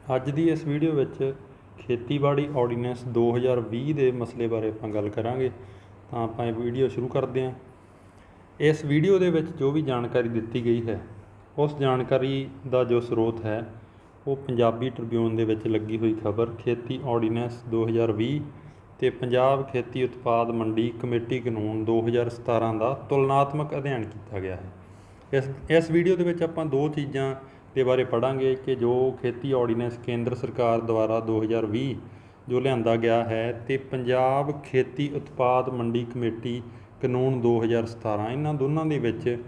ਅੱਜ ਦੀ ਇਸ ਵੀਡੀਓ ਵਿੱਚ ਖੇਤੀਬਾੜੀ ਆਰਡੀਨੈਂਸ 2020 ਦੇ ਮਸਲੇ ਬਾਰੇ ਆਪਾਂ ਗੱਲ ਕਰਾਂਗੇ। ਤਾਂ ਆਪਾਂ ਇਹ ਵੀਡੀਓ ਸ਼ੁਰੂ ਕਰਦੇ ਹਾਂ। ਇਸ ਵੀਡੀਓ ਦੇ ਵਿੱਚ ਜੋ ਵੀ ਜਾਣਕਾਰੀ ਦਿੱਤੀ ਗਈ ਹੈ ਉਸ ਜਾਣਕਾਰੀ ਦਾ ਜੋ ਸਰੋਤ ਹੈ ਉਹ ਪੰਜਾਬੀ ਟ੍ਰਿਬਿਊਨ ਦੇ ਵਿੱਚ ਲੱਗੀ ਹੋਈ ਖਬਰ ਖੇਤੀ ਆਰਡੀਨੈਂਸ 2020 ਅਤੇ ਪੰਜਾਬ ਖੇਤੀ ਉਤਪਾਦ ਮੰਡੀ ਕਮੇਟੀ ਕਾਨੂੰਨ 2017 ਦਾ ਤੁਲਨਾਤਮਕ ਅਧਿਐਨ ਕੀਤਾ ਗਿਆ ਹੈ। ਇਸ ਵੀਡੀਓ ਦੇ ਵਿੱਚ ਆਪਾਂ ਦੋ ਚੀਜ਼ਾਂ ਦੇ ਬਾਰੇ ਪੜ੍ਹਾਂਗੇ ਕਿ ਜੋ ਖੇਤੀ ਆਰਡੀਨੈਂਸ ਕੇਂਦਰ ਸਰਕਾਰ ਦੁਆਰਾ 2020 ਜੋ ਲਿਆਂਦਾ ਗਿਆ ਹੈ ਅਤੇ ਪੰਜਾਬ ਖੇਤੀ ਉਤਪਾਦ ਮੰਡੀ ਕਮੇਟੀ ਕਾਨੂੰਨ 2017 ਇਹਨਾਂ ਦੋਨਾਂ ਦੇ ਵਿੱਚ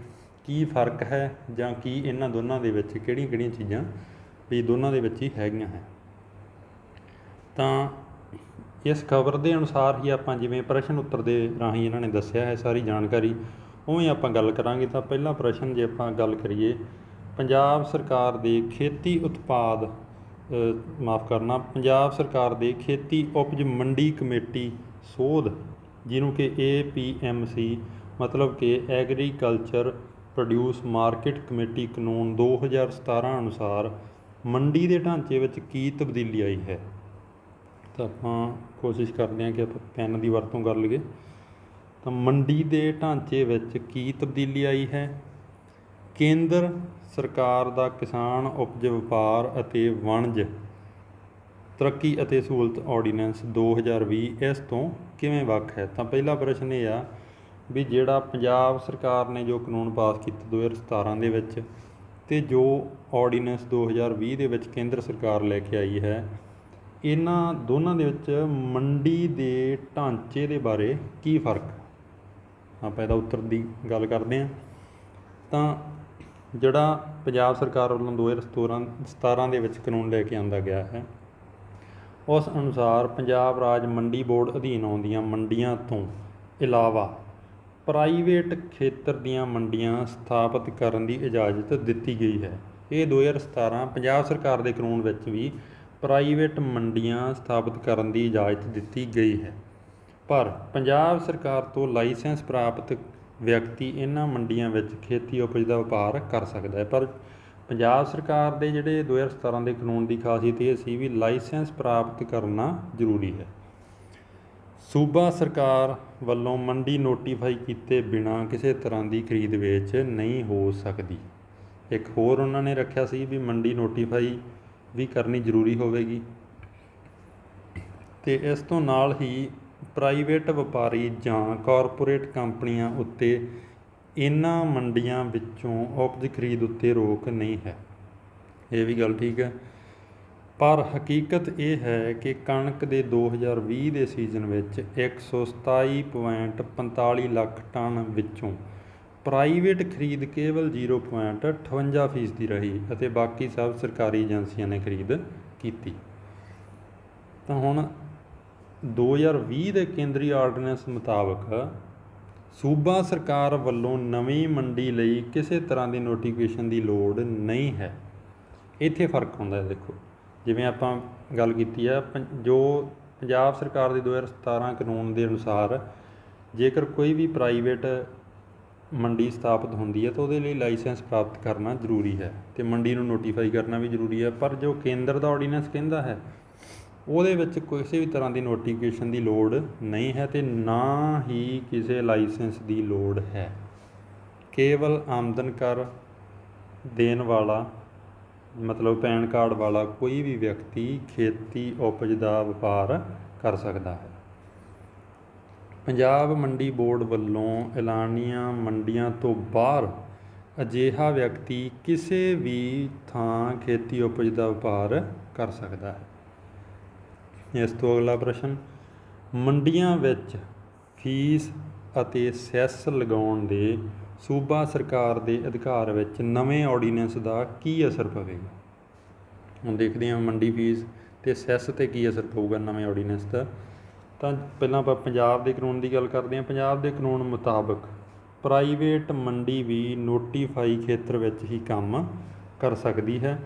ਕੀ ਫਰਕ ਹੈ ਜਾਂ ਕੀ ਇਹਨਾਂ ਦੋਨਾਂ ਦੇ ਵਿੱਚ ਕਿਹੜੀਆਂ ਚੀਜ਼ਾਂ ਵੀ ਦੋਨਾਂ ਦੇ ਵਿੱਚ ਹੀ ਹੈਗੀਆਂ ਹੈ। ਤਾਂ ਇਸ ਖਬਰ ਦੇ ਅਨੁਸਾਰ ਹੀ ਆਪਾਂ ਜਿਵੇਂ ਪ੍ਰਸ਼ਨ ਉੱਤਰ ਦੇ ਰਾਹੀਂ ਇਹਨਾਂ ਨੇ ਦੱਸਿਆ ਹੈ ਸਾਰੀ ਜਾਣਕਾਰੀ ਉਵੇਂ ਆਪਾਂ ਗੱਲ ਕਰਾਂਗੇ। ਤਾਂ ਪਹਿਲਾ ਪ੍ਰਸ਼ਨ ਜੇ ਆਪਾਂ ਗੱਲ ਕਰੀਏ ਪੰਜਾਬ ਸਰਕਾਰ ਦੇ ਖੇਤੀ ਉਤਪਾਦ ਪੰਜਾਬ ਸਰਕਾਰ ਦੇ ਖੇਤੀ ਉਪਜ ਮੰਡੀ ਕਮੇਟੀ ਸੋਧ ਜਿਹਨੂੰ ਕਿ APMC ਮਤਲਬ ਕਿ ਐਗਰੀਕਲਚਰ ਪ੍ਰੋਡਿਊਸ ਮਾਰਕੀਟ ਕਮੇਟੀ ਕਾਨੂੰਨ 2017 ਅਨੁਸਾਰ ਮੰਡੀ ਦੇ ਢਾਂਚੇ ਵਿੱਚ ਕੀ ਤਬਦੀਲੀ ਆਈ ਹੈ। ਤਾਂ ਆਪਾਂ ਕੋਸ਼ਿਸ਼ ਕਰਦੇ ਹਾਂ ਕਿ ਆਪਾਂ ਪੈਨ ਦੀ ਵਰਤੋਂ ਕਰ ਲਈਏ। ਤਾਂ ਮੰਡੀ ਦੇ ਢਾਂਚੇ ਵਿੱਚ ਕੀ ਤਬਦੀਲੀ ਆਈ ਹੈ। ਕੇਂਦਰ ਸਰਕਾਰ ਦਾ ਕਿਸਾਨ ਉਪਜ ਵਪਾਰ ਅਤੇ ਵਣਜ ਤਰੱਕੀ ਅਤੇ ਸਹੂਲਤ ਆਰਡੀਨੈਂਸ 2020 ਇਸ ਤੋਂ ਕਿਵੇਂ ਵੱਖ ਹੈ। ਤਾਂ ਪਹਿਲਾ ਪ੍ਰਸ਼ਨ ਇਹ ਆ ਵੀ ਜਿਹੜਾ ਪੰਜਾਬ ਸਰਕਾਰ ਨੇ ਜੋ ਕਾਨੂੰਨ ਪਾਸ ਕੀਤਾ 2017 ਦੇ ਵਿੱਚ ਅਤੇ ਜੋ ਆਰਡੀਨੈਂਸ 2020 ਦੇ ਵਿੱਚ ਕੇਂਦਰ ਸਰਕਾਰ ਲੈ ਕੇ ਆਈ ਹੈ ਇਹਨਾਂ ਦੋਨਾਂ ਦੇ ਵਿੱਚ ਮੰਡੀ ਦੇ ਢਾਂਚੇ ਦੇ ਬਾਰੇ ਕੀ ਫਰਕ। ਆਪਾਂ ਇਹਦਾ ਉੱਤਰ ਦੀ ਗੱਲ ਕਰਦੇ ਹਾਂ। ਤਾਂ ਜਿਹੜਾ ਪੰਜਾਬ ਸਰਕਾਰ ਵੱਲੋਂ 2017 ਦੇ ਵਿੱਚ ਕਾਨੂੰਨ ਲੈ ਕੇ ਆਂਦਾ ਗਿਆ ਹੈ ਉਸ ਅਨੁਸਾਰ ਪੰਜਾਬ ਰਾਜ ਮੰਡੀ ਬੋਰਡ ਅਧੀਨ ਆਉਂਦੀਆਂ ਮੰਡੀਆਂ ਤੋਂ ਇਲਾਵਾ ਪ੍ਰਾਈਵੇਟ ਖੇਤਰ ਦੀਆਂ ਮੰਡੀਆਂ ਸਥਾਪਿਤ ਕਰਨ ਦੀ ਇਜਾਜ਼ਤ ਦਿੱਤੀ ਗਈ ਹੈ। ਇਹ 2017 ਪੰਜਾਬ ਸਰਕਾਰ ਦੇ ਕਾਨੂੰਨ ਵਿੱਚ ਵੀ ਪ੍ਰਾਈਵੇਟ ਮੰਡੀਆਂ ਸਥਾਪਿਤ ਕਰਨ ਦੀ ਇਜਾਜ਼ਤ ਦਿੱਤੀ ਗਈ ਹੈ। ਪਰ ਪੰਜਾਬ ਸਰਕਾਰ ਤੋਂ ਲਾਇਸੈਂਸ ਪ੍ਰਾਪਤ ਵਿਅਕਤੀ ਇਹਨਾਂ ਮੰਡੀਆਂ ਵਿੱਚ ਖੇਤੀ ਉਪਜ ਦਾ ਵਪਾਰ ਕਰ ਸਕਦਾ ਹੈ। ਪਰ ਪੰਜਾਬ ਸਰਕਾਰ ਦੇ ਜਿਹੜੇ 2017 ਦੇ ਕਾਨੂੰਨ ਦੀ ਖਾਸੀਅਤ ਇਹ ਸੀ ਵੀ ਲਾਇਸੈਂਸ ਪ੍ਰਾਪਤ ਕਰਨਾ ਜ਼ਰੂਰੀ ਹੈ। ਸੂਬਾ ਸਰਕਾਰ ਵੱਲੋਂ ਮੰਡੀ ਨੋਟੀਫਾਈ ਕੀਤੇ ਬਿਨਾਂ ਕਿਸੇ ਤਰ੍ਹਾਂ ਦੀ ਖਰੀਦ ਵੇਚ ਨਹੀਂ ਹੋ ਸਕਦੀ। ਇੱਕ ਹੋਰ ਉਹਨਾਂ ਨੇ ਰੱਖਿਆ ਸੀ ਵੀ ਮੰਡੀ ਨੋਟੀਫਾਈ ਵੀ ਕਰਨੀ ਜ਼ਰੂਰੀ ਹੋਵੇਗੀ ਅਤੇ ਇਸ ਤੋਂ ਨਾਲ ਹੀ ਪ੍ਰਾਈਵੇਟ ਵਪਾਰੀ ਜਾਂ ਕਾਰਪੋਰੇਟ ਕੰਪਨੀਆਂ ਉੱਤੇ ਇਹਨਾਂ ਮੰਡੀਆਂ ਵਿੱਚੋਂ ਉਪਜ ਖਰੀਦ ਉੱਤੇ ਰੋਕ ਨਹੀਂ ਹੈ। ਇਹ ਵੀ ਗੱਲ ਠੀਕ ਹੈ। ਪਰ ਹਕੀਕਤ ਇਹ ਹੈ ਕਿ ਕਣਕ ਦੇ 2020 ਦੇ ਸੀਜ਼ਨ ਵਿੱਚ 127.45 ਲੱਖ ਟਨ ਵਿੱਚੋਂ ਪ੍ਰਾਈਵੇਟ ਖਰੀਦ ਕੇਵਲ 0.58% ਰਹੀ ਅਤੇ ਬਾਕੀ ਸਭ ਸਰਕਾਰੀ ਏਜੰਸੀਆਂ ਨੇ ਖਰੀਦ ਕੀਤੀ। ਤਾਂ ਹੁਣ 2020 ਦੇ ਕੇਂਦਰੀ ਆਰਡੀਨੈਂਸ ਮੁਤਾਬਕ ਸੂਬਾ ਸਰਕਾਰ ਵੱਲੋਂ ਨਵੀਂ ਮੰਡੀ ਲਈ ਕਿਸੇ ਤਰ੍ਹਾਂ ਦੀ ਨੋਟੀਫਿਕੇਸ਼ਨ ਦੀ ਲੋੜ ਨਹੀਂ ਹੈ। ਇੱਥੇ ਫਰਕ ਹੁੰਦਾ ਹੈ। ਦੇਖੋ ਜਿਵੇਂ ਆਪਾਂ ਗੱਲ ਕੀਤੀ ਆ ਜੋ ਪੰਜਾਬ ਸਰਕਾਰ ਦੇ 2017 ਕਾਨੂੰਨ ਦੇ ਅਨੁਸਾਰ ਜੇਕਰ ਕੋਈ ਵੀ ਪ੍ਰਾਈਵੇਟ ਮੰਡੀ ਸਥਾਪਿਤ ਹੁੰਦੀ ਹੈ ਤਾਂ ਉਹਦੇ ਲਈ ਲਾਇਸੈਂਸ ਪ੍ਰਾਪਤ ਕਰਨਾ ਜ਼ਰੂਰੀ ਹੈ ਅਤੇ ਮੰਡੀ ਨੂੰ ਨੋਟੀਫਾਈ ਕਰਨਾ ਵੀ ਜ਼ਰੂਰੀ ਹੈ। ਪਰ ਜੋ ਕੇਂਦਰ ਦਾ ਆਰਡੀਨੈਂਸ ਕਹਿੰਦਾ ਹੈ ਉਹਦੇ ਵਿੱਚ ਕਿਸੇ ਵੀ ਤਰ੍ਹਾਂ ਦੀ ਨੋਟੀਫਿਕੇਸ਼ਨ ਦੀ ਲੋੜ ਨਹੀਂ ਹੈ ਅਤੇ ਨਾ ਹੀ ਕਿਸੇ ਲਾਇਸੈਂਸ ਦੀ ਲੋੜ ਹੈ। ਕੇਵਲ ਆਮਦਨ ਕਰ ਦੇਣ ਵਾਲਾ ਮਤਲਬ ਪੈਨ ਕਾਰਡ ਵਾਲਾ ਕੋਈ ਵੀ ਵਿਅਕਤੀ ਖੇਤੀ ਉਪਜ ਦਾ ਵਪਾਰ ਕਰ ਸਕਦਾ ਹੈ। ਪੰਜਾਬ ਮੰਡੀ ਬੋਰਡ ਵੱਲੋਂ ਐਲਾਨੀਆਂ ਮੰਡੀਆਂ ਤੋਂ ਬਾਹਰ ਅਜਿਹਾ ਵਿਅਕਤੀ ਕਿਸੇ ਵੀ ਥਾਂ ਖੇਤੀ ਉਪਜ ਦਾ ਵਪਾਰ ਕਰ ਸਕਦਾ ਹੈ। ਇਸ ਤੋਂ ਅਗਲਾ ਪ੍ਰਸ਼ਨ ਮੰਡੀਆਂ ਵਿੱਚ ਫੀਸ ਅਤੇ ਸੈਸ ਲਗਾਉਣ ਦੇ ਸੂਬਾ ਸਰਕਾਰ ਦੇ ਅਧਿਕਾਰ ਵਿੱਚ ਨਵੇਂ ਆਰਡੀਨੈਂਸ ਦਾ ਕੀ ਅਸਰ ਪਵੇਗਾ। ਹੁਣ ਦੇਖਦੇ ਹਾਂ ਮੰਡੀ ਫੀਸ ਅਤੇ ਸੈਸ 'ਤੇ ਕੀ ਅਸਰ ਪਊਗਾ ਨਵੇਂ ਆਰਡੀਨੈਂਸ ਦਾ। ਤਾਂ ਪਹਿਲਾਂ ਆਪਾਂ ਪੰਜਾਬ ਦੇ ਕਾਨੂੰਨ ਦੀ ਗੱਲ ਕਰਦੇ ਹਾਂ। ਪੰਜਾਬ ਦੇ ਕਾਨੂੰਨ ਮੁਤਾਬਕ ਪ੍ਰਾਈਵੇਟ ਮੰਡੀ ਵੀ ਨੋਟੀਫਾਈ ਖੇਤਰ ਵਿੱਚ ਹੀ ਕੰਮ ਕਰ ਸਕਦੀ ਹੈ।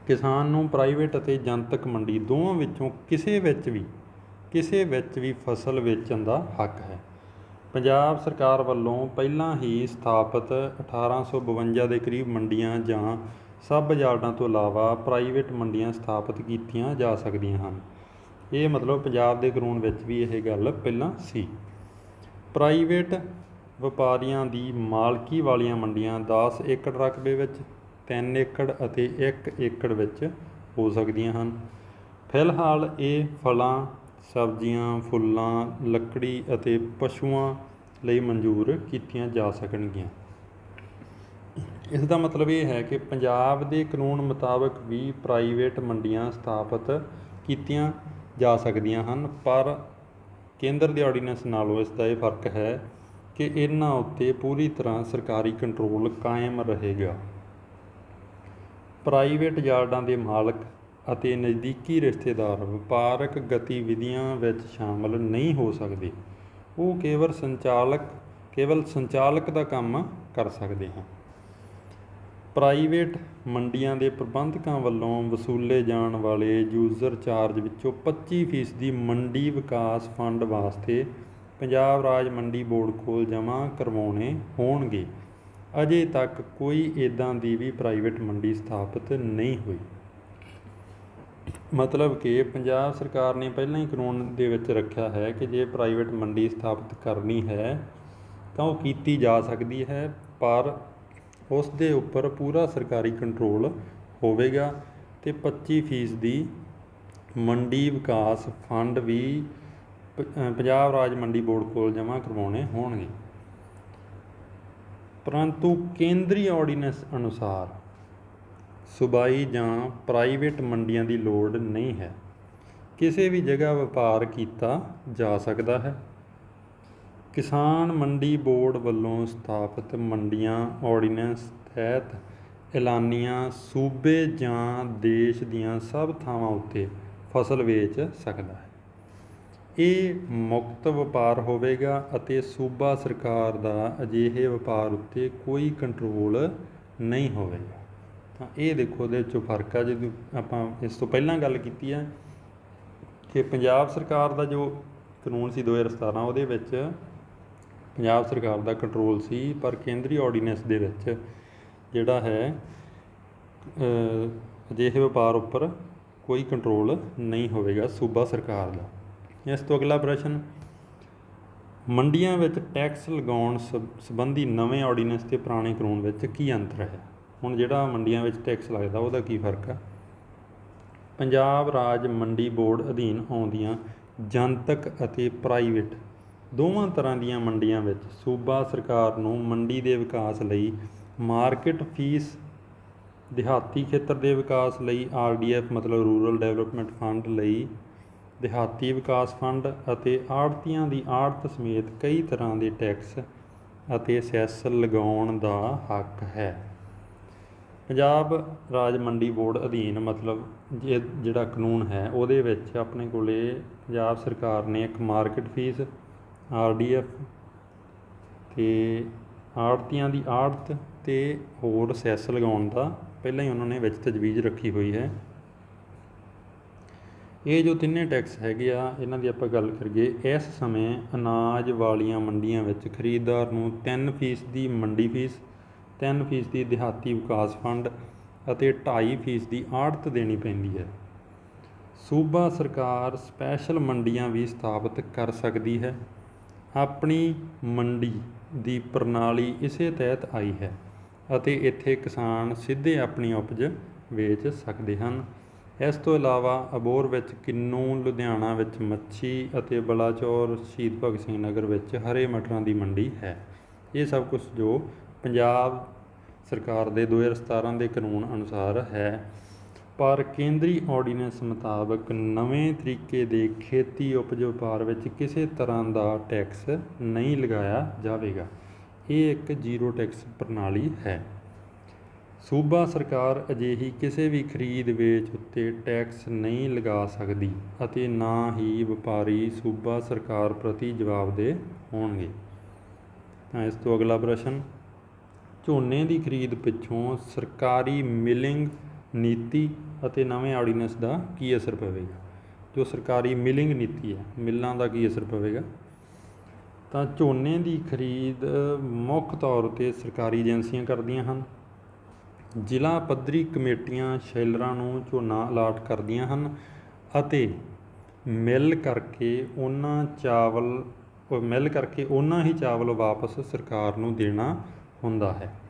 ਕਿਸਾਨ ਨੂੰ ਪ੍ਰਾਈਵੇਟ ਅਤੇ ਜਨਤਕ ਮੰਡੀ ਦੋਵਾਂ ਵਿੱਚੋਂ ਕਿਸੇ ਵਿੱਚ ਵੀ ਫਸਲ ਵੇਚਣ ਦਾ ਹੱਕ ਹੈ। ਪੰਜਾਬ ਸਰਕਾਰ ਵੱਲੋਂ ਪਹਿਲਾਂ ਹੀ ਸਥਾਪਿਤ 1852 ਦੇ ਕਰੀਬ ਮੰਡੀਆਂ ਜਾਂ ਸਬ ਯਾਰਡਾਂ ਤੋਂ ਇਲਾਵਾ ਪ੍ਰਾਈਵੇਟ ਮੰਡੀਆਂ ਸਥਾਪਿਤ ਕੀਤੀਆਂ ਜਾ ਸਕਦੀਆਂ ਹਨ। ਇਹ ਮਤਲਬ ਪੰਜਾਬ ਦੇ ਕਾਨੂੰਨ ਵਿੱਚ ਵੀ ਇਹ ਗੱਲ ਪਹਿਲਾਂ ਸੀ। ਪ੍ਰਾਈਵੇਟ ਵਪਾਰੀਆਂ ਦੀ ਮਾਲਕੀ ਵਾਲੀਆਂ ਮੰਡੀਆਂ 10 ਏਕੜ ਰਕਬੇ ਵਿੱਚ, 3 ਏਕੜ ਅਤੇ 1 ਏਕੜ ਵਿੱਚ ਹੋ ਸਕਦੀਆਂ ਹਨ। ਫਿਲਹਾਲ ਇਹ ਫਲਾਂ, ਸਬਜ਼ੀਆਂ, ਫੁੱਲਾਂ, ਲੱਕੜੀ ਅਤੇ ਪਸ਼ੂਆਂ ਲਈ ਮਨਜ਼ੂਰ ਕੀਤੀਆਂ ਜਾ ਸਕਣਗੀਆਂ। ਇਸ ਦਾ ਮਤਲਬ ਇਹ ਹੈ ਕਿ ਪੰਜਾਬ ਦੇ ਕਾਨੂੰਨ ਮੁਤਾਬਕ ਵੀ ਪ੍ਰਾਈਵੇਟ ਮੰਡੀਆਂ ਸਥਾਪਿਤ ਕੀਤੀਆਂ ਜਾ ਸਕਦੀਆਂ ਹਨ, ਪਰ ਕੇਂਦਰ ਦੇ ਆਰਡੀਨੈਂਸ ਨਾਲੋਂ ਇਸ ਦਾ ਇਹ ਫਰਕ ਹੈ ਕਿ ਇਹਨਾਂ ਉੱਤੇ ਪੂਰੀ ਤਰ੍ਹਾਂ ਸਰਕਾਰੀ ਕੰਟਰੋਲ ਕਾਇਮ ਰਹੇਗਾ। ਪ੍ਰਾਈਵੇਟ ਯਾਰਡਾਂ ਦੇ ਮਾਲਕ ਅਤੇ ਨਜ਼ਦੀਕੀ ਰਿਸ਼ਤੇਦਾਰ ਵਪਾਰਕ ਗਤੀਵਿਧੀਆਂ ਵਿੱਚ ਸ਼ਾਮਲ ਨਹੀਂ ਹੋ ਸਕਦੇ। ਉਹ ਕੇਵਲ ਸੰਚਾਲਕ ਦਾ ਕੰਮ ਕਰ ਸਕਦੇ ਹਨ। ਪ੍ਰਾਈਵੇਟ ਮੰਡੀਆਂ ਦੇ ਪ੍ਰਬੰਧਕਾਂ ਵੱਲੋਂ ਵਸੂਲੇ ਜਾਣ ਵਾਲੇ ਯੂਜ਼ਰ ਚਾਰਜ ਵਿੱਚੋਂ 25% ਮੰਡੀ ਵਿਕਾਸ ਫੰਡ ਵਾਸਤੇ ਪੰਜਾਬ ਰਾਜ ਮੰਡੀ ਬੋਰਡ ਕੋਲ ਜਮ੍ਹਾਂ ਕਰਵਾਉਣੇ ਹੋਣਗੇ। ਅਜੇ ਤੱਕ ਕੋਈ ਇੱਦਾਂ ਦੀ ਵੀ ਪ੍ਰਾਈਵੇਟ ਮੰਡੀ ਸਥਾਪਿਤ ਨਹੀਂ ਹੋਈ। ਮਤਲਬ ਕਿ ਪੰਜਾਬ ਸਰਕਾਰ ਨੇ ਪਹਿਲਾਂ ਹੀ ਕਾਨੂੰਨ ਦੇ ਵਿੱਚ ਰੱਖਿਆ ਹੈ ਕਿ ਜੇ ਪ੍ਰਾਈਵੇਟ ਮੰਡੀ ਸਥਾਪਿਤ ਕਰਨੀ ਹੈ ਤਾਂ ਉਹ ਕੀਤੀ ਜਾ ਸਕਦੀ ਹੈ, ਪਰ ਉਸ ਦੇ ਉੱਪਰ ਪੂਰਾ ਸਰਕਾਰੀ ਕੰਟਰੋਲ ਹੋਵੇਗਾ ਅਤੇ 25% ਮੰਡੀ ਵਿਕਾਸ ਫੰਡ ਵੀ ਪੰਜਾਬ ਰਾਜ ਮੰਡੀ ਬੋਰਡ ਕੋਲ ਜਮ੍ਹਾਂ ਕਰਵਾਉਣੇ ਹੋਣਗੇ। ਪਰੰਤੂ ਕੇਂਦਰੀ ਆਰਡੀਨੈਂਸ ਅਨੁਸਾਰ ਸੂਬਾਈ ਜਾਂ ਪ੍ਰਾਈਵੇਟ ਮੰਡੀਆਂ ਦੀ ਲੋੜ ਨਹੀਂ ਹੈ। ਕਿਸੇ ਵੀ ਜਗ੍ਹਾ ਵਪਾਰ ਕੀਤਾ ਜਾ ਸਕਦਾ ਹੈ। ਕਿਸਾਨ ਮੰਡੀ ਬੋਰਡ ਵੱਲੋਂ ਸਥਾਪਿਤ ਮੰਡੀਆਂ ਆਰਡੀਨੈਂਸ ਤਹਿਤ ਐਲਾਨੀਆਂ ਸੂਬੇ ਜਾਂ ਦੇਸ਼ ਦੀਆਂ ਸਭ ਥਾਵਾਂ ਉੱਤੇ ਫਸਲ ਵੇਚ ਸਕਦਾ ਹੈ। ਇਹ ਮੁਕਤ ਵਪਾਰ ਹੋਵੇਗਾ ਅਤੇ ਸੂਬਾ ਸਰਕਾਰ ਦਾ ਅਜਿਹੇ ਵਪਾਰ ਉੱਤੇ ਕੋਈ ਕੰਟਰੋਲ ਨਹੀਂ ਹੋਵੇਗਾ। ਤਾਂ ਇਹ ਦੇਖੋ ਉਹਦੇ ਵਿੱਚੋਂ ਫਰਕ ਆ। ਜਦੋਂ ਆਪਾਂ ਇਸ ਤੋਂ ਪਹਿਲਾਂ ਗੱਲ ਕੀਤੀ ਹੈ ਕਿ ਪੰਜਾਬ ਸਰਕਾਰ ਦਾ ਜੋ ਕਾਨੂੰਨ ਸੀ 2017, ਉਹਦੇ ਵਿੱਚ ਪੰਜਾਬ ਸਰਕਾਰ ਦਾ ਕੰਟਰੋਲ ਸੀ, ਪਰ ਕੇਂਦਰੀ ਆਰਡੀਨੈਂਸ ਦੇ ਵਿੱਚ ਜਿਹੜਾ ਹੈ ਅਜਿਹੇ ਵਪਾਰ ਉੱਪਰ ਕੋਈ ਕੰਟਰੋਲ ਨਹੀਂ ਹੋਵੇਗਾ ਸੂਬਾ ਸਰਕਾਰ ਦਾ। ਇਸ ਤੋਂ ਅਗਲਾ ਪ੍ਰਸ਼ਨ, ਮੰਡੀਆਂ ਵਿੱਚ ਟੈਕਸ ਲਗਾਉਣ ਸੰਬੰਧੀ ਨਵੇਂ ਆਰਡੀਨੈਂਸ ਅਤੇ ਪੁਰਾਣੇ ਕਾਨੂੰਨ ਵਿੱਚ ਕੀ ਅੰਤਰ ਹੈ? ਹੁਣ ਜਿਹੜਾ ਮੰਡੀਆਂ ਵਿੱਚ ਟੈਕਸ ਲੱਗਦਾ ਉਹਦਾ ਕੀ ਫਰਕ ਆ? ਪੰਜਾਬ ਰਾਜ ਮੰਡੀ ਬੋਰਡ ਅਧੀਨ ਆਉਂਦੀਆਂ ਜਨਤਕ ਅਤੇ ਪ੍ਰਾਈਵੇਟ ਦੋਵਾਂ ਤਰ੍ਹਾਂ ਦੀਆਂ ਮੰਡੀਆਂ ਵਿੱਚ ਸੂਬਾ ਸਰਕਾਰ ਨੂੰ ਮੰਡੀ ਦੇ ਵਿਕਾਸ ਲਈ ਮਾਰਕੀਟ ਫੀਸ, ਦਿਹਾਤੀ ਖੇਤਰ ਦੇ ਵਿਕਾਸ ਲਈ RDF ਮਤਲਬ ਰੂਰਲ ਡਿਵੈਲਪਮੈਂਟ ਫੰਡ ਲਈ ਦਿਹਾਤੀ ਵਿਕਾਸ ਫੰਡ ਅਤੇ ਆੜ੍ਹਤੀਆਂ ਦੀ ਆੜ੍ਹਤ ਸਮੇਤ ਕਈ ਤਰ੍ਹਾਂ ਦੇ ਟੈਕਸ ਅਤੇ ਸੈਸ ਲਗਾਉਣ ਦਾ ਹੱਕ ਹੈ। ਪੰਜਾਬ ਰਾਜ ਮੰਡੀ ਬੋਰਡ ਅਧੀਨ ਮਤਲਬ ਜਿਹੜਾ ਕਾਨੂੰਨ ਹੈ ਉਹਦੇ ਵਿੱਚ ਆਪਣੇ ਕੋਲੇ ਪੰਜਾਬ ਸਰਕਾਰ ਨੇ ਇੱਕ ਮਾਰਕੀਟ ਫੀਸ, RDF ਅਤੇ ਆੜ੍ਹਤੀਆਂ ਦੀ ਆੜ੍ਹਤ ਅਤੇ ਹੋਰ ਸੈਸ ਲਗਾਉਣ ਦਾ ਪਹਿਲਾਂ ਹੀ ਉਹਨਾਂ ਨੇ ਵਿੱਚ ਤਜਵੀਜ਼ ਰੱਖੀ ਹੋਈ ਹੈ। ਇਹ ਜੋ ਤਿੰਨੇ ਟੈਕਸ ਹੈਗੇ ਆ, ਇਹਨਾਂ ਦੀ ਆਪਾਂ ਗੱਲ ਕਰੀਏ, ਇਸ ਸਮੇਂ ਅਨਾਜ ਵਾਲੀਆਂ ਮੰਡੀਆਂ ਵਿੱਚ ਖਰੀਦਦਾਰ ਨੂੰ 3% ਮੰਡੀ ਫੀਸ, 3% ਦਿਹਾਤੀ ਵਿਕਾਸ ਫੰਡ ਅਤੇ 2.5% ਆੜ੍ਹਤ ਦੇਣੀ ਪੈਂਦੀ ਹੈ। ਸੂਬਾ ਸਰਕਾਰ ਸਪੈਸ਼ਲ ਮੰਡੀਆਂ ਵੀ ਸਥਾਪਿਤ ਕਰ ਸਕਦੀ ਹੈ। ਆਪਣੀ ਮੰਡੀ ਦੀ ਪ੍ਰਣਾਲੀ ਇਸੇ ਤਹਿਤ ਆਈ ਹੈ ਅਤੇ ਇੱਥੇ ਕਿਸਾਨ ਸਿੱਧੇ ਆਪਣੀ ਉਪਜ ਵੇਚ ਸਕਦੇ ਹਨ। ਇਸ ਤੋਂ ਇਲਾਵਾ ਅਬੋਹਰ ਵਿੱਚ ਕਿੰਨੂ, ਲੁਧਿਆਣਾ ਵਿੱਚ ਮੱਛੀ ਅਤੇ ਬਲਾਚੌਰ ਸ਼ਹੀਦ ਭਗਤ ਸਿੰਘ ਨਗਰ ਵਿੱਚ ਹਰੇ ਮਟਰਾਂ ਦੀ ਮੰਡੀ ਹੈ। ਇਹ ਸਭ ਕੁਝ ਜੋ ਪੰਜਾਬ ਸਰਕਾਰ ਦੇ 2017 ਦੇ ਕਾਨੂੰਨ ਅਨੁਸਾਰ ਹੈ, ਪਰ ਕੇਂਦਰੀ ਆਰਡੀਨੈਂਸ ਮੁਤਾਬਕ ਨਵੇਂ ਤਰੀਕੇ ਦੇ ਖੇਤੀ ਉਪਜ ਵਪਾਰ ਵਿੱਚ ਕਿਸੇ ਤਰ੍ਹਾਂ ਦਾ ਟੈਕਸ ਨਹੀਂ ਲਗਾਇਆ ਜਾਵੇਗਾ। ਇਹ ਇੱਕ ਜ਼ੀਰੋ ਟੈਕਸ ਪ੍ਰਣਾਲੀ ਹੈ। ਸੂਬਾ ਸਰਕਾਰ ਅਜਿਹੀ ਕਿਸੇ ਵੀ ਖਰੀਦ ਵੇਚ ਉੱਤੇ ਟੈਕਸ ਨਹੀਂ ਲਗਾ ਸਕਦੀ ਅਤੇ ਨਾ ਹੀ ਵਪਾਰੀ ਸੂਬਾ ਸਰਕਾਰ ਪ੍ਰਤੀ ਜਵਾਬਦੇਹ ਹੋਣਗੇ। ਤਾਂ ਇਸ ਤੋਂ ਅਗਲਾ ਪ੍ਰਸ਼ਨ, ਝੋਨੇ ਦੀ ਖਰੀਦ ਪਿੱਛੋਂ ਸਰਕਾਰੀ ਮਿਲਿੰਗ ਨੀਤੀ ਅਤੇ ਨਵੇਂ ਆਰਡੀਨੈਂਸ ਦਾ ਕੀ ਅਸਰ ਪਵੇਗਾ? ਜੋ ਸਰਕਾਰੀ ਮਿਲਿੰਗ ਨੀਤੀ ਹੈ, ਮਿੱਲਾਂ ਦਾ ਕੀ ਅਸਰ ਪਵੇਗਾ? ਤਾਂ ਝੋਨੇ ਦੀ ਖਰੀਦ ਮੁੱਖ ਤੌਰ 'ਤੇ ਸਰਕਾਰੀ ਏਜੰਸੀਆਂ ਕਰਦੀਆਂ ਹਨ। ਜ਼ਿਲ੍ਹਾ ਪੱਧਰੀ ਕਮੇਟੀਆਂ ਸ਼ੈਲਰਾਂ ਨੂੰ ਝੋਨਾ ਅਲਾਟ ਕਰਦੀਆਂ ਹਨ ਅਤੇ ਮਿਲ ਕਰਕੇ ਉਹਨਾਂ ਹੀ ਚਾਵਲ ਵਾਪਸ ਸਰਕਾਰ ਨੂੰ ਦੇਣਾ ਹੁੰਦਾ ਹੈ।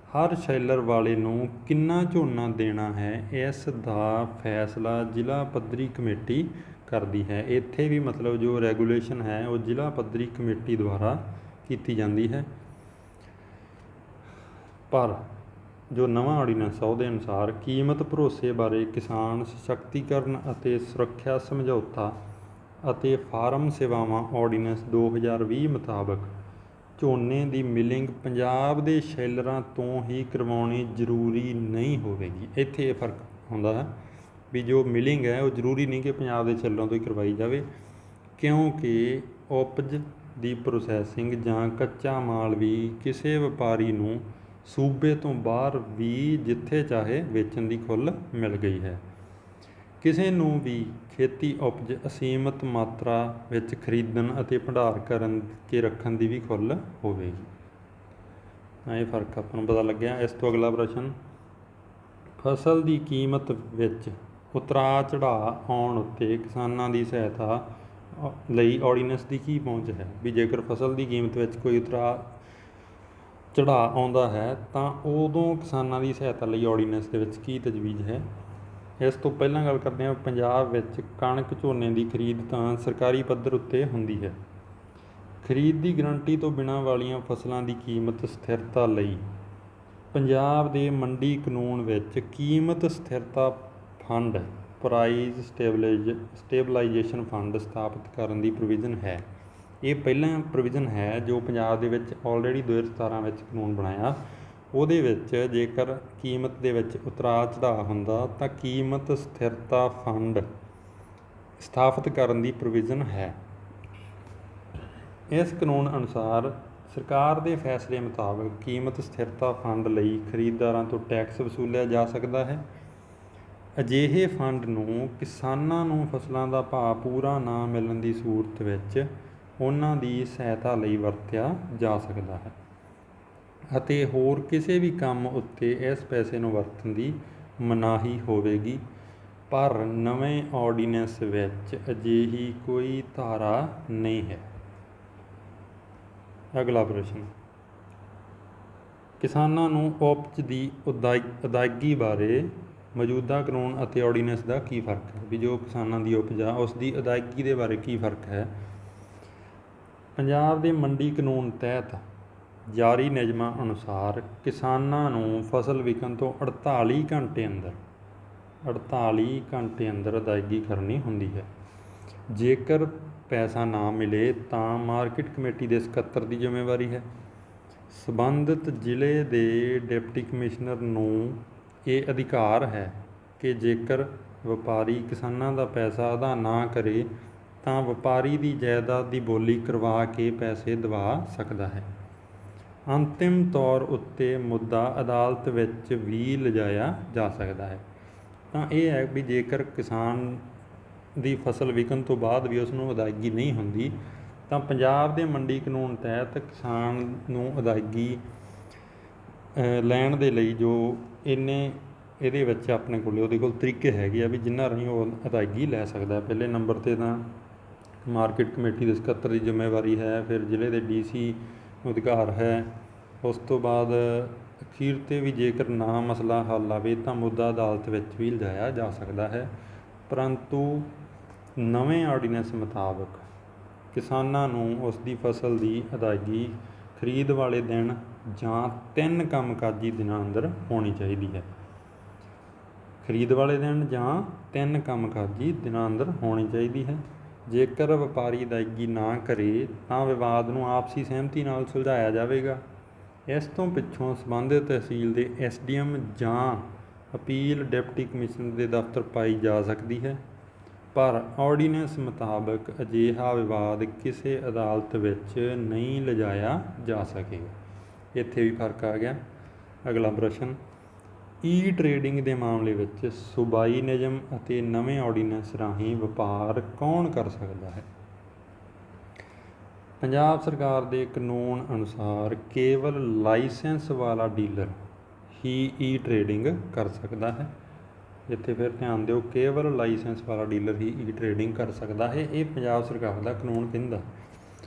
ਹਰ ਸ਼ੈਲਰ ਵਾਲੇ ਨੂੰ ਕਿੰਨਾ ਝੋਨਾ ਦੇਣਾ ਹੈ, ਇਸ ਦਾ ਫੈਸਲਾ ਜ਼ਿਲ੍ਹਾ ਪੱਧਰੀ ਕਮੇਟੀ ਕਰਦੀ ਹੈ। ਇੱਥੇ ਵੀ ਮਤਲਬ ਜੋ ਰੈਗੂਲੇਸ਼ਨ ਹੈ ਉਹ ਜ਼ਿਲ੍ਹਾ ਪੱਧਰੀ ਕਮੇਟੀ ਦੁਆਰਾ ਕੀਤੀ ਜਾਂਦੀ ਹੈ। ਪਰ ਜੋ ਨਵਾਂ ਆਰਡੀਨੈਂਸ ਆ ਉਹਦੇ ਅਨੁਸਾਰ ਕੀਮਤ ਭਰੋਸੇ ਬਾਰੇ ਕਿਸਾਨ ਸਸ਼ਕਤੀਕਰਨ ਅਤੇ ਸੁਰੱਖਿਆ ਸਮਝੌਤਾ ਅਤੇ ਫਾਰਮ ਸੇਵਾਵਾਂ ਆਰਡੀਨੈਂਸ 2020 ਮੁਤਾਬਕ ਝੋਨੇ ਦੀ ਮਿਲਿੰਗ ਪੰਜਾਬ ਦੇ ਸ਼ੈਲਰਾਂ ਤੋਂ ਹੀ ਕਰਵਾਉਣੀ ਜ਼ਰੂਰੀ ਨਹੀਂ ਹੋਵੇਗੀ। ਇੱਥੇ ਇਹ ਫਰਕ ਹੁੰਦਾ ਹੈ ਵੀ ਜੋ ਮਿਲਿੰਗ ਹੈ ਉਹ ਜ਼ਰੂਰੀ ਨਹੀਂ ਕਿ ਪੰਜਾਬ ਦੇ ਸ਼ੈਲਰਾਂ ਤੋਂ ਹੀ ਕਰਵਾਈ ਜਾਵੇ, ਕਿਉਂਕਿ ਉਪਜ ਦੀ ਪ੍ਰੋਸੈਸਿੰਗ ਜਾਂ ਕੱਚਾ ਮਾਲ ਵੀ ਕਿਸੇ ਵਪਾਰੀ ਨੂੰ ਸੂਬੇ ਤੋਂ ਬਾਹਰ ਵੀ ਜਿੱਥੇ ਚਾਹੇ ਵੇਚਣ ਦੀ ਖੁੱਲ੍ਹ ਮਿਲ ਗਈ ਹੈ। ਕਿਸੇ ਨੂੰ ਵੀ ਖੇਤੀ ਉਪਜ ਅਸੀਮਤ ਮਾਤਰਾ ਵਿੱਚ ਖਰੀਦਣ ਅਤੇ ਭੰਡਾਰ ਕੇ ਰੱਖਣ ਦੀ ਵੀ ਖੁੱਲ੍ਹ ਹੋਵੇਗੀ। ਇਹ ਫਰਕ ਆਪਾਂ ਨੂੰ ਪਤਾ ਲੱਗਿਆ। ਇਸ ਤੋਂ ਅਗਲਾ ਪ੍ਰਸ਼ਨ, ਫਸਲ ਦੀ ਕੀਮਤ ਵਿੱਚ ਉਤਰਾਅ ਚੜ੍ਹਾਅ ਆਉਣ ਉੱਤੇ ਕਿਸਾਨਾਂ ਦੀ ਸਹਾਇਤਾ ਲਈ ਆਰਡੀਨੈਂਸ ਦੀ ਕੀ ਪਹੁੰਚ ਹੈ। ਵੀ ਜੇਕਰ ਫਸਲ ਦੀ ਕੀਮਤ ਵਿੱਚ ਕੋਈ ਉਤਰਾਅ ਚੜ੍ਹਾਅ ਆਉਂਦਾ ਹੈ ਤਾਂ ਉਦੋਂ ਕਿਸਾਨਾਂ ਦੀ ਸਹਾਇਤਾ ਲਈ ਆਰਡੀਨੈਂਸ ਦੇ ਵਿੱਚ ਕੀ ਤਜਵੀਜ਼ ਹੈ। ਇਸ ਤੋਂ ਪਹਿਲਾਂ ਗੱਲ ਕਰਦੇ ਹਾਂ, ਪੰਜਾਬ ਵਿੱਚ ਕਣਕ ਝੋਨੇ ਦੀ ਖਰੀਦ ਤਾਂ ਸਰਕਾਰੀ ਪੱਧਰ ਉੱਤੇ ਹੁੰਦੀ ਹੈ। ਖਰੀਦ ਦੀ ਗਰੰਟੀ ਤੋਂ ਬਿਨਾਂ ਵਾਲੀਆਂ ਫਸਲਾਂ ਦੀ ਕੀਮਤ ਸਥਿਰਤਾ ਲਈ ਪੰਜਾਬ ਦੇ ਮੰਡੀ ਕਾਨੂੰਨ ਵਿੱਚ ਕੀਮਤ ਸਥਿਰਤਾ ਫੰਡ ਪ੍ਰਾਈਜ਼ ਸਟੇਬਲਾਈਜੇਸ਼ਨ ਫੰਡ ਸਥਾਪਿਤ ਕਰਨ ਦੀ ਪ੍ਰੋਵੀਜ਼ਨ ਹੈ। ਇਹ ਪਹਿਲਾਂ ਪ੍ਰੋਵੀਜ਼ਨ ਹੈ ਜੋ ਪੰਜਾਬ ਦੇ ਵਿੱਚ ਆਲਰੇਡੀ 2017 ਵਿੱਚ ਕਾਨੂੰਨ ਬਣਾਇਆ। ਉਹਦੇ ਵਿੱਚ ਜੇਕਰ ਕੀਮਤ ਦੇ ਵਿੱਚ ਉਤਰਾਅ ਚੜ੍ਹਾਅ ਹੁੰਦਾ ਤਾਂ ਕੀਮਤ ਸਥਿਰਤਾ ਫੰਡ ਸਥਾਪਿਤ ਕਰਨ ਦੀ ਪ੍ਰੋਵੀਜ਼ਨ ਹੈ। ਇਸ ਕਾਨੂੰਨ ਅਨੁਸਾਰ ਸਰਕਾਰ ਦੇ ਫੈਸਲੇ ਮੁਤਾਬਕ ਕੀਮਤ ਸਥਿਰਤਾ ਫੰਡ ਲਈ ਖਰੀਦਦਾਰਾਂ ਤੋਂ ਟੈਕਸ ਵਸੂਲਿਆ ਜਾ ਸਕਦਾ ਹੈ। ਅਜਿਹੇ ਫੰਡ ਨੂੰ ਕਿਸਾਨਾਂ ਨੂੰ ਫਸਲਾਂ ਦਾ ਭਾਅ ਪੂਰਾ ਨਾ ਮਿਲਣ ਦੀ ਸੂਰਤ ਵਿੱਚ ਉਹਨਾਂ ਦੀ ਸਹਾਇਤਾ ਲਈ ਵਰਤਿਆ ਜਾ ਸਕਦਾ ਹੈ ਅਤੇ ਹੋਰ ਕਿਸੇ ਵੀ ਕੰਮ ਉੱਤੇ ਇਸ ਪੈਸੇ ਨੂੰ ਵਰਤਣ ਦੀ ਮਨਾਹੀ ਹੋਵੇਗੀ। ਪਰ ਨਵੇਂ ਆਰਡੀਨੈਂਸ ਵਿੱਚ ਅਜਿਹੀ ਕੋਈ ਧਾਰਾ ਨਹੀਂ ਹੈ। ਅਗਲਾ ਪ੍ਰਸ਼ਨ, ਕਿਸਾਨਾਂ ਨੂੰ ਉਪਜ ਦੀ ਅਦਾਇਗੀ ਬਾਰੇ ਮੌਜੂਦਾ ਕਾਨੂੰਨ ਅਤੇ ਆਰਡੀਨੈਂਸ ਦਾ ਕੀ ਫਰਕ ਹੈ। ਵੀ ਜੋ ਕਿਸਾਨਾਂ ਦੀ ਉਪਜ ਆ ਉਸ ਦੀ ਅਦਾਇਗੀ ਦੇ ਬਾਰੇ ਕੀ ਫਰਕ ਹੈ। ਪੰਜਾਬ ਦੇ ਮੰਡੀ ਕਾਨੂੰਨ ਤਹਿਤ ਜਾਰੀ ਨਿਯਮਾਂ ਅਨੁਸਾਰ ਕਿਸਾਨਾਂ ਨੂੰ ਫਸਲ ਵਿਕਣ ਤੋਂ 48 ਘੰਟੇ ਅੰਦਰ ਅਦਾਇਗੀ ਕਰਨੀ ਹੁੰਦੀ ਹੈ। ਜੇਕਰ ਪੈਸਾ ਨਾ ਮਿਲੇ ਤਾਂ ਮਾਰਕੀਟ ਕਮੇਟੀ ਦੇ ਸਕੱਤਰ ਦੀ ਜ਼ਿੰਮੇਵਾਰੀ ਹੈ। ਸੰਬੰਧਿਤ ਜ਼ਿਲ੍ਹੇ ਦੇ ਡਿਪਟੀ ਕਮਿਸ਼ਨਰ ਨੂੰ ਇਹ ਅਧਿਕਾਰ ਹੈ ਕਿ ਜੇਕਰ ਵਪਾਰੀ ਕਿਸਾਨਾਂ ਦਾ ਪੈਸਾ ਅਦਾ ਨਾ ਕਰੇ ਤਾਂ ਵਪਾਰੀ ਦੀ ਜਾਇਦਾਦ ਦੀ ਬੋਲੀ ਕਰਵਾ ਕੇ ਪੈਸੇ ਦਿਵਾ ਸਕਦਾ ਹੈ। ਅੰਤਿਮ ਤੌਰ ਉੱਤੇ ਮੁੱਦਾ ਅਦਾਲਤ ਵਿੱਚ ਵੀ ਲਿਜਾਇਆ ਜਾ ਸਕਦਾ ਹੈ। ਤਾਂ ਇਹ ਹੈ ਵੀ ਜੇਕਰ ਕਿਸਾਨ ਦੀ ਫਸਲ ਵਿਕਣ ਤੋਂ ਬਾਅਦ ਵੀ ਉਸ ਨੂੰ ਅਦਾਇਗੀ ਨਹੀਂ ਹੁੰਦੀ ਤਾਂ ਪੰਜਾਬ ਦੇ ਮੰਡੀ ਕਾਨੂੰਨ ਤਹਿਤ ਕਿਸਾਨ ਨੂੰ ਅਦਾਇਗੀ ਲੈਣ ਦੇ ਲਈ ਜੋ ਇਹਦੇ ਵਿੱਚ ਆਪਣੇ ਕੋਲ ਉਹਦੇ ਕੋਲ ਤਰੀਕੇ ਹੈਗੇ ਆ ਵੀ ਜਿਨ੍ਹਾਂ ਰਾਹੀਂ ਉਹ ਅਦਾਇਗੀ ਲੈ ਸਕਦਾ। ਪਹਿਲੇ ਨੰਬਰ 'ਤੇ ਤਾਂ ਮਾਰਕੀਟ ਕਮੇਟੀ ਦੇ ਸਕੱਤਰ ਦੀ ਜ਼ਿੰਮੇਵਾਰੀ ਹੈ, ਫਿਰ ਜ਼ਿਲ੍ਹੇ ਦੇ DC ਨੂੰ ਅਧਿਕਾਰ ਹੈ। ਉਸ ਤੋਂ ਬਾਅਦ ਅਖੀਰ 'ਤੇ ਵੀ ਜੇਕਰ ਨਾ ਮਸਲਾ ਹੱਲ ਆਵੇ ਤਾਂ ਮੁੱਦਾ ਅਦਾਲਤ ਵਿੱਚ ਵੀ ਲਿਜਾਇਆ ਜਾ ਸਕਦਾ ਹੈ। ਪਰੰਤੂ ਨਵੇਂ ਆਰਡੀਨੈਂਸ ਮੁਤਾਬਕ ਕਿਸਾਨਾਂ ਨੂੰ ਉਸ ਦੀ ਫਸਲ ਦੀ ਅਦਾਇਗੀ ਖਰੀਦ ਵਾਲੇ ਦਿਨ ਜਾਂ 3 ਕੰਮਕਾਜੀ ਦਿਨਾਂ ਅੰਦਰ ਹੋਣੀ ਚਾਹੀਦੀ ਹੈ। ਖਰੀਦ ਵਾਲੇ ਦਿਨ ਜਾਂ 3 ਕੰਮਕਾਜੀ ਦਿਨਾਂ ਅੰਦਰ ਹੋਣੀ ਚਾਹੀਦੀ ਹੈ। ਜੇਕਰ ਵਪਾਰੀ ਅਦਾਇਗੀ ਨਾ ਕਰੇ ਤਾਂ ਵਿਵਾਦ ਨੂੰ ਆਪਸੀ ਸਹਿਮਤੀ ਨਾਲ ਸੁਲਝਾਇਆ ਜਾਵੇਗਾ। ਇਸ ਤੋਂ ਪਿੱਛੋਂ ਸੰਬੰਧਿਤ ਤਹਿਸੀਲ ਦੇ SDM ਜਾਂ ਅਪੀਲ ਡਿਪਟੀ ਕਮਿਸ਼ਨਰ ਦੇ ਦਫ਼ਤਰ ਪਾਈ ਜਾ ਸਕਦੀ ਹੈ। ਪਰ ਆਰਡੀਨੈਂਸ ਮੁਤਾਬਕ ਅਜਿਹਾ ਵਿਵਾਦ ਕਿਸੇ ਅਦਾਲਤ ਵਿੱਚ ਨਹੀਂ ਲਿਜਾਇਆ ਜਾ ਸਕੇਗਾ। ਇੱਥੇ ਵੀ ਫਰਕ ਆ ਗਿਆ। ਅਗਲਾ ਪ੍ਰਸ਼ਨ, ਟਰੇਡਿੰਗ ਦੇ ਮਾਮਲੇ ਵਿੱਚ ਸੂਬਾਈ ਨਿਯਮ ਅਤੇ ਨਵੇਂ ਆਰਡੀਨੈਂਸ ਰਾਹੀਂ ਵਪਾਰ ਕੌਣ ਕਰ ਸਕਦਾ ਹੈ। ਪੰਜਾਬ ਸਰਕਾਰ ਦੇ ਕਾਨੂੰਨ ਅਨੁਸਾਰ ਕੇਵਲ ਲਾਇਸੈਂਸ ਵਾਲਾ ਡੀਲਰ ਹੀ ਈ ਟਰੇਡਿੰਗ ਕਰ ਸਕਦਾ ਹੈ। ਇੱਥੇ ਫਿਰ ਧਿਆਨ ਦਿਓ, ਕੇਵਲ ਲਾਇਸੈਂਸ ਵਾਲਾ ਡੀਲਰ ਹੀ ਈ ਟਰੇਡਿੰਗ ਕਰ ਸਕਦਾ ਹੈ। ਇਹ ਪੰਜਾਬ ਸਰਕਾਰ ਦਾ ਕਾਨੂੰਨ ਕਹਿੰਦਾ।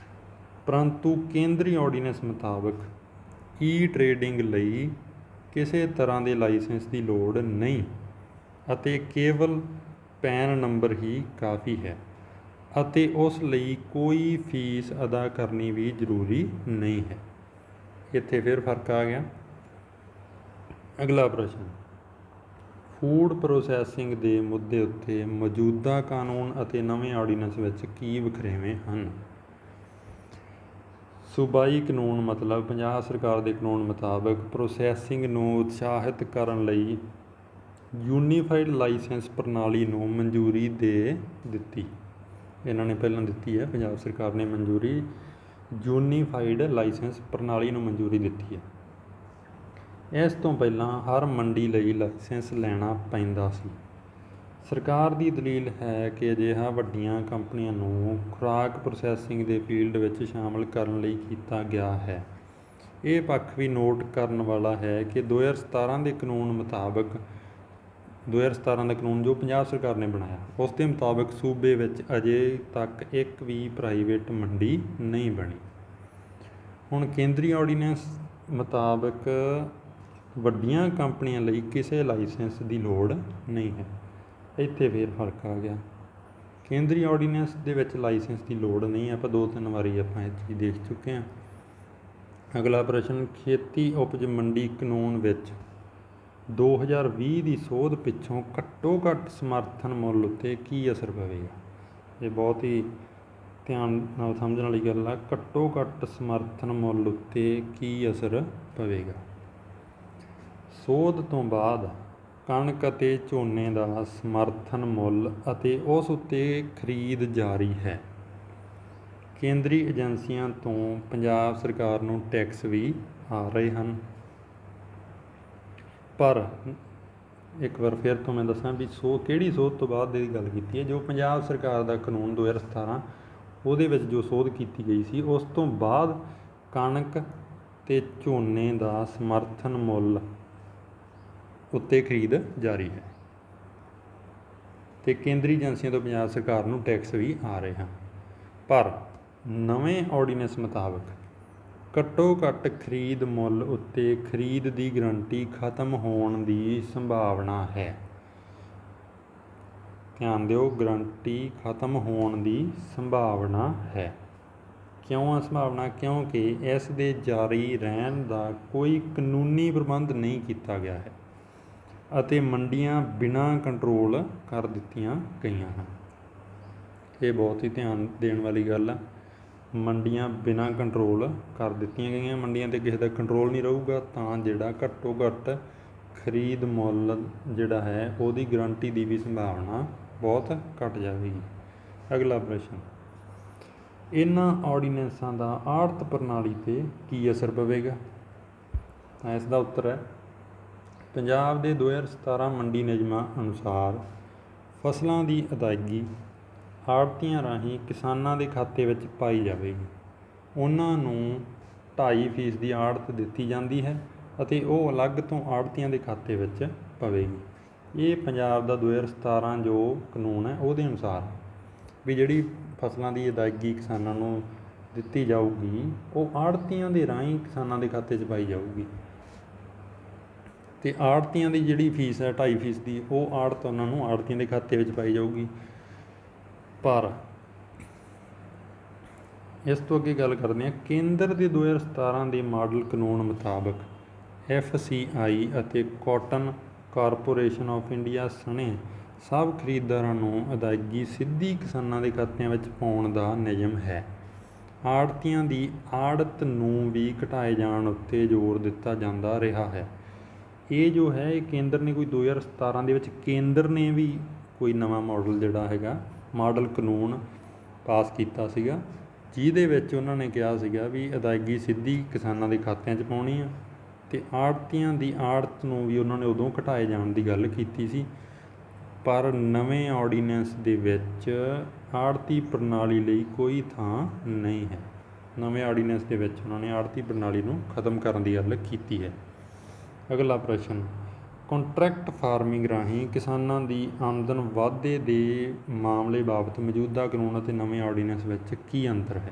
ਪਰੰਤੂ ਕੇਂਦਰੀ ਆਰਡੀਨੈਂਸ ਮੁਤਾਬਕ ਈ ਟਰੇਡਿੰਗ ਲਈ ਕਿਸੇ ਤਰ੍ਹਾਂ ਦੇ ਲਾਇਸੈਂਸ ਦੀ ਲੋੜ ਨਹੀਂ ਅਤੇ ਕੇਵਲ ਪੈਨ ਨੰਬਰ ਹੀ ਕਾਫੀ ਹੈ ਅਤੇ ਉਸ ਲਈ ਕੋਈ ਫੀਸ ਅਦਾ ਕਰਨੀ ਵੀ ਜ਼ਰੂਰੀ ਨਹੀਂ ਹੈ। ਇੱਥੇ ਫਿਰ ਫਰਕ ਆ ਗਿਆ। ਅਗਲਾ ਪ੍ਰਸ਼ਨ, ਫੂਡ ਪ੍ਰੋਸੈਸਿੰਗ ਦੇ ਮੁੱਦੇ ਉੱਤੇ ਮੌਜੂਦਾ ਕਾਨੂੰਨ ਅਤੇ ਨਵੇਂ ਆਰਡੀਨੈਂਸ ਵਿੱਚ ਕੀ ਵਖਰੇਵੇਂ ਹਨ? ਸੂਬਾਈ ਕਾਨੂੰਨ ਮਤਲਬ ਪੰਜਾਬ ਸਰਕਾਰ ਦੇ ਕਾਨੂੰਨ ਮੁਤਾਬਕ ਪ੍ਰੋਸੈਸਿੰਗ ਨੂੰ ਉਤਸ਼ਾਹਿਤ ਕਰਨ ਲਈ ਯੂਨੀਫਾਈਡ ਲਾਇਸੈਂਸ ਪ੍ਰਣਾਲੀ ਨੂੰ ਮਨਜ਼ੂਰੀ ਦੇ ਦਿੱਤੀ। ਇਹਨਾਂ ਨੇ ਪਹਿਲਾਂ ਦਿੱਤੀ ਹੈ, ਪੰਜਾਬ ਸਰਕਾਰ ਨੇ ਮਨਜ਼ੂਰੀ ਯੂਨੀਫਾਈਡ ਲਾਇਸੈਂਸ ਪ੍ਰਣਾਲੀ ਨੂੰ ਮਨਜ਼ੂਰੀ ਦਿੱਤੀ ਹੈ। ਇਸ ਤੋਂ ਪਹਿਲਾਂ ਹਰ ਮੰਡੀ ਲਈ ਲਾਇਸੈਂਸ ਲੈਣਾ ਪੈਂਦਾ ਸੀ। ਸਰਕਾਰ ਦੀ ਦਲੀਲ ਹੈ ਕਿ ਅਜਿਹਾ ਵੱਡੀਆਂ ਕੰਪਨੀਆਂ ਨੂੰ ਖੁਰਾਕ ਪ੍ਰੋਸੈਸਿੰਗ ਦੇ ਫੀਲਡ ਵਿੱਚ ਸ਼ਾਮਲ ਕਰਨ ਲਈ ਕੀਤਾ ਗਿਆ ਹੈ। ਇਹ ਪੱਖ ਵੀ ਨੋਟ ਕਰਨ ਵਾਲਾ ਹੈ ਕਿ 2017 ਦੇ ਕਾਨੂੰਨ ਮੁਤਾਬਕ 2017 ਦਾ ਕਾਨੂੰਨ ਜੋ ਪੰਜਾਬ ਸਰਕਾਰ ਨੇ ਬਣਾਇਆ, ਉਸ ਦੇ ਮੁਤਾਬਕ ਸੂਬੇ ਵਿੱਚ ਅਜੇ ਤੱਕ ਇੱਕ ਵੀ ਪ੍ਰਾਈਵੇਟ ਮੰਡੀ ਨਹੀਂ ਬਣੀ। ਹੁਣ ਕੇਂਦਰੀ ਆਰਡੀਨੈਂਸ ਮੁਤਾਬਕ ਵੱਡੀਆਂ ਕੰਪਨੀਆਂ ਲਈ ਕਿਸੇ ਲਾਇਸੈਂਸ ਦੀ ਲੋੜ ਨਹੀਂ ਹੈ। ਇੱਥੇ ਫਿਰ ਫਰਕ ਆ ਗਿਆ। ਕੇਂਦਰੀ ਆਰਡੀਨੈਂਸ ਦੇ ਵਿੱਚ ਲਾਇਸੈਂਸ ਦੀ ਲੋੜ ਨਹੀਂ, ਆਪਾਂ 2-3 ਵਾਰੀ ਆਪਾਂ ਇਹ ਚੀਜ਼ ਦੇਖ ਚੁੱਕੇ ਹਾਂ। ਅਗਲਾ ਪ੍ਰਸ਼ਨ, ਖੇਤੀ ਉਪਜ ਮੰਡੀ ਕਾਨੂੰਨ ਵਿੱਚ 2020 ਦੀ ਸੋਧ ਪਿੱਛੋਂ ਘੱਟੋ ਘੱਟ ਸਮਰਥਨ ਮੁੱਲ ਉੱਤੇ ਕੀ ਅਸਰ ਪਵੇਗਾ? ਇਹ ਬਹੁਤ ਹੀ ਧਿਆਨ ਨਾਲ ਸਮਝਣ ਵਾਲੀ ਗੱਲ ਆ। ਘੱਟੋ ਘੱਟ ਸਮਰਥਨ ਮੁੱਲ ਉੱਤੇ ਕੀ ਅਸਰ ਪਵੇਗਾ? ਸੋਧ ਤੋਂ ਬਾਅਦ ਕਣਕ ਅਤੇ ਝੋਨੇ ਦਾ ਸਮਰਥਨ ਮੁੱਲ ਅਤੇ ਉਸ ਉੱਤੇ ਖਰੀਦ ਜਾਰੀ ਹੈ। ਕੇਂਦਰੀ ਏਜੰਸੀਆਂ ਤੋਂ ਪੰਜਾਬ ਸਰਕਾਰ ਨੂੰ ਟੈਕਸ ਵੀ ਆ ਰਹੇ ਹਨ। ਪਰ ਇੱਕ ਵਾਰ ਫਿਰ ਤੋਂ ਮੈਂ ਦੱਸਾਂ ਵੀ ਕਿਹੜੀ ਸੋਧ ਤੋਂ ਬਾਅਦ ਦੀ ਗੱਲ ਕੀਤੀ ਹੈ। ਜੋ ਪੰਜਾਬ ਸਰਕਾਰ ਦਾ ਕਾਨੂੰਨ 2017 ਉਹਦੇ ਵਿੱਚ ਜੋ ਸੋਧ ਕੀਤੀ ਗਈ ਸੀ, ਉਸ ਤੋਂ ਬਾਅਦ ਕਣਕ ਅਤੇ ਝੋਨੇ ਦਾ ਸਮਰਥਨ ਮੁੱਲ ਉੱਤੇ ਖਰੀਦ ਜਾਰੀ ਹੈ ਅਤੇ ਕੇਂਦਰੀ ਏਜੰਸੀਆਂ ਤੋਂ ਪੰਜਾਬ ਸਰਕਾਰ ਨੂੰ ਟੈਕਸ ਵੀ ਆ ਰਹੇ ਹਨ। ਪਰ ਨਵੇਂ ਆਰਡੀਨੈਂਸ ਮੁਤਾਬਕ ਘੱਟੋ ਘੱਟ ਖਰੀਦ ਮੁੱਲ ਉੱਤੇ ਖਰੀਦ ਦੀ ਗਰੰਟੀ ਖਤਮ ਹੋਣ ਦੀ ਸੰਭਾਵਨਾ ਹੈ। ਧਿਆਨ ਦਿਓ, ਗਰੰਟੀ ਖਤਮ ਹੋਣ ਦੀ ਸੰਭਾਵਨਾ ਹੈ। ਕਿਉਂ ਆ ਸੰਭਾਵਨਾ? ਕਿਉਂਕਿ ਇਸ ਦੇ ਜਾਰੀ ਰਹਿਣ ਦਾ ਕੋਈ ਕਾਨੂੰਨੀ ਪ੍ਰਬੰਧ ਨਹੀਂ ਕੀਤਾ ਗਿਆ ਹੈ ਅਤੇ ਮੰਡੀਆਂ ਬਿਨਾਂ ਕੰਟਰੋਲ ਕਰ ਦਿੱਤੀਆਂ ਗਈਆਂ ਹਨ। ਇਹ ਬਹੁਤ ਹੀ ਧਿਆਨ ਦੇਣ ਵਾਲੀ ਗੱਲ ਆ। ਮੰਡੀਆਂ ਬਿਨਾਂ ਕੰਟਰੋਲ ਕਰ ਦਿੱਤੀਆਂ ਗਈਆਂ। ਮੰਡੀਆਂ 'ਤੇ ਕਿਸੇ ਦਾ ਕੰਟਰੋਲ ਨਹੀਂ ਰਹੂਗਾ ਤਾਂ ਜਿਹੜਾ ਘੱਟੋ ਘੱਟ ਖਰੀਦ ਮੁੱਲ ਜਿਹੜਾ ਹੈ ਉਹਦੀ ਗਰੰਟੀ ਦੀ ਵੀ ਸੰਭਾਵਨਾ ਬਹੁਤ ਘੱਟ ਜਾਵੇਗੀ। ਅਗਲਾ ਪ੍ਰਸ਼ਨ, ਇਹਨਾਂ ਆਰਡੀਨੈਂਸਾਂ ਦਾ ਆੜਤ ਪ੍ਰਣਾਲੀ 'ਤੇ ਕੀ ਅਸਰ ਪਵੇਗਾ? ਤਾਂ ਇਸ ਦਾ ਉੱਤਰ ਹੈ, ਪੰਜਾਬ ਦੇ 2017 ਮੰਡੀ ਨਿਯਮਾਂ ਅਨੁਸਾਰ ਫਸਲਾਂ ਦੀ ਅਦਾਇਗੀ ਆੜ੍ਹਤੀਆਂ ਰਾਹੀਂ ਕਿਸਾਨਾਂ ਦੇ ਖਾਤੇ ਵਿੱਚ ਪਾਈ ਜਾਵੇਗੀ। ਉਹਨਾਂ ਨੂੰ 2.5% ਦੀ ਆੜ੍ਹਤ ਦਿੱਤੀ ਜਾਂਦੀ ਹੈ ਅਤੇ ਉਹ ਅਲੱਗ ਤੋਂ ਆੜ੍ਹਤੀਆਂ ਦੇ ਖਾਤੇ ਵਿੱਚ ਪਵੇਗੀ। ਇਹ ਪੰਜਾਬ ਦਾ 2017 ਜੋ ਕਾਨੂੰਨ ਹੈ ਉਹਦੇ ਅਨੁਸਾਰ ਵੀ ਜਿਹੜੀ ਫਸਲਾਂ ਦੀ ਅਦਾਇਗੀ ਕਿਸਾਨਾਂ ਨੂੰ ਦਿੱਤੀ ਜਾਊਗੀ ਉਹ ਆੜ੍ਹਤੀਆਂ ਦੇ ਰਾਹੀਂ ਕਿਸਾਨਾਂ ਦੇ ਖਾਤੇ 'ਚ ਪਾਈ ਜਾਊਗੀ ਅਤੇ ਆੜ੍ਹਤੀਆਂ ਦੀ ਜਿਹੜੀ ਫੀਸ ਹੈ 2.5% ਦੀ, ਉਹ ਆੜ੍ਹਤ ਉਹਨਾਂ ਨੂੰ ਆੜ੍ਹਤੀਆਂ ਦੇ ਖਾਤੇ ਵਿੱਚ ਪਾਈ ਜਾਊਗੀ। ਪਰ ਇਸ ਤੋਂ ਅੱਗੇ ਗੱਲ ਕਰਦੇ ਹਾਂ, ਕੇਂਦਰ ਦੇ 2017 ਦੇ ਮਾਡਲ ਕਾਨੂੰਨ ਮੁਤਾਬਕ FCI ਅਤੇ ਕਾਟਨ ਕਾਰਪੋਰੇਸ਼ਨ ਆਫ ਇੰਡੀਆ ਸਣੇ ਸਭ ਖਰੀਦਦਾਰਾਂ ਨੂੰ ਅਦਾਇਗੀ ਸਿੱਧੀ ਕਿਸਾਨਾਂ ਦੇ ਖਾਤਿਆਂ ਵਿੱਚ ਪਾਉਣ ਦਾ ਨਿਯਮ ਹੈ। ਆੜ੍ਹਤੀਆਂ ਦੀ ਆੜ੍ਹਤ ਨੂੰ ਵੀ ਘਟਾਏ ਜਾਣ ਉੱਤੇ ਜ਼ੋਰ ਦਿੱਤਾ ਜਾਂਦਾ ਰਿਹਾ ਹੈ। ਇਹ ਜੋ ਹੈ ਇਹ ਕੇਂਦਰ ਨੇ ਕੋਈ 2017 ਦੇ ਵਿੱਚ ਕੇਂਦਰ ਨੇ ਵੀ ਕੋਈ ਨਵਾਂ ਮਾਡਲ ਜਿਹੜਾ ਹੈਗਾ ਮਾਡਲ ਕਾਨੂੰਨ ਪਾਸ ਕੀਤਾ ਸੀਗਾ, ਜਿਹਦੇ ਵਿੱਚ ਉਹਨਾਂ ਨੇ ਕਿਹਾ ਸੀਗਾ ਵੀ ਅਦਾਇਗੀ ਸਿੱਧੀ ਕਿਸਾਨਾਂ ਦੇ ਖਾਤਿਆਂ 'ਚ ਪਾਉਣੀ ਆ ਅਤੇ ਆੜ੍ਹਤੀਆਂ ਦੀ ਆੜ੍ਹਤ ਨੂੰ ਵੀ ਉਹਨਾਂ ਨੇ ਉਦੋਂ ਘਟਾਏ ਜਾਣ ਦੀ ਗੱਲ ਕੀਤੀ ਸੀ। ਪਰ ਨਵੇਂ ਆਰਡੀਨੈਂਸ ਦੇ ਵਿੱਚ ਆੜ੍ਹਤੀ ਪ੍ਰਣਾਲੀ ਲਈ ਕੋਈ ਥਾਂ ਨਹੀਂ ਹੈ। ਨਵੇਂ ਆਰਡੀਨੈਂਸ ਦੇ ਵਿੱਚ ਉਹਨਾਂ ਨੇ ਆੜ੍ਹਤੀ ਪ੍ਰਣਾਲੀ ਨੂੰ ਖਤਮ ਕਰਨ ਦੀ ਗੱਲ ਕੀਤੀ ਹੈ। ਅਗਲਾ ਪ੍ਰਸ਼ਨ, ਕੰਟਰੈਕਟ ਫਾਰਮਿੰਗ ਰਾਹੀਂ ਕਿਸਾਨਾਂ ਦੀ ਆਮਦਨ ਵਾਧੇ ਦੇ ਮਾਮਲੇ ਬਾਬਤ ਮੌਜੂਦਾ ਕਾਨੂੰਨ ਅਤੇ ਨਵੇਂ ਆਰਡੀਨੈਂਸ ਵਿੱਚ ਕੀ ਅੰਤਰ ਹੈ?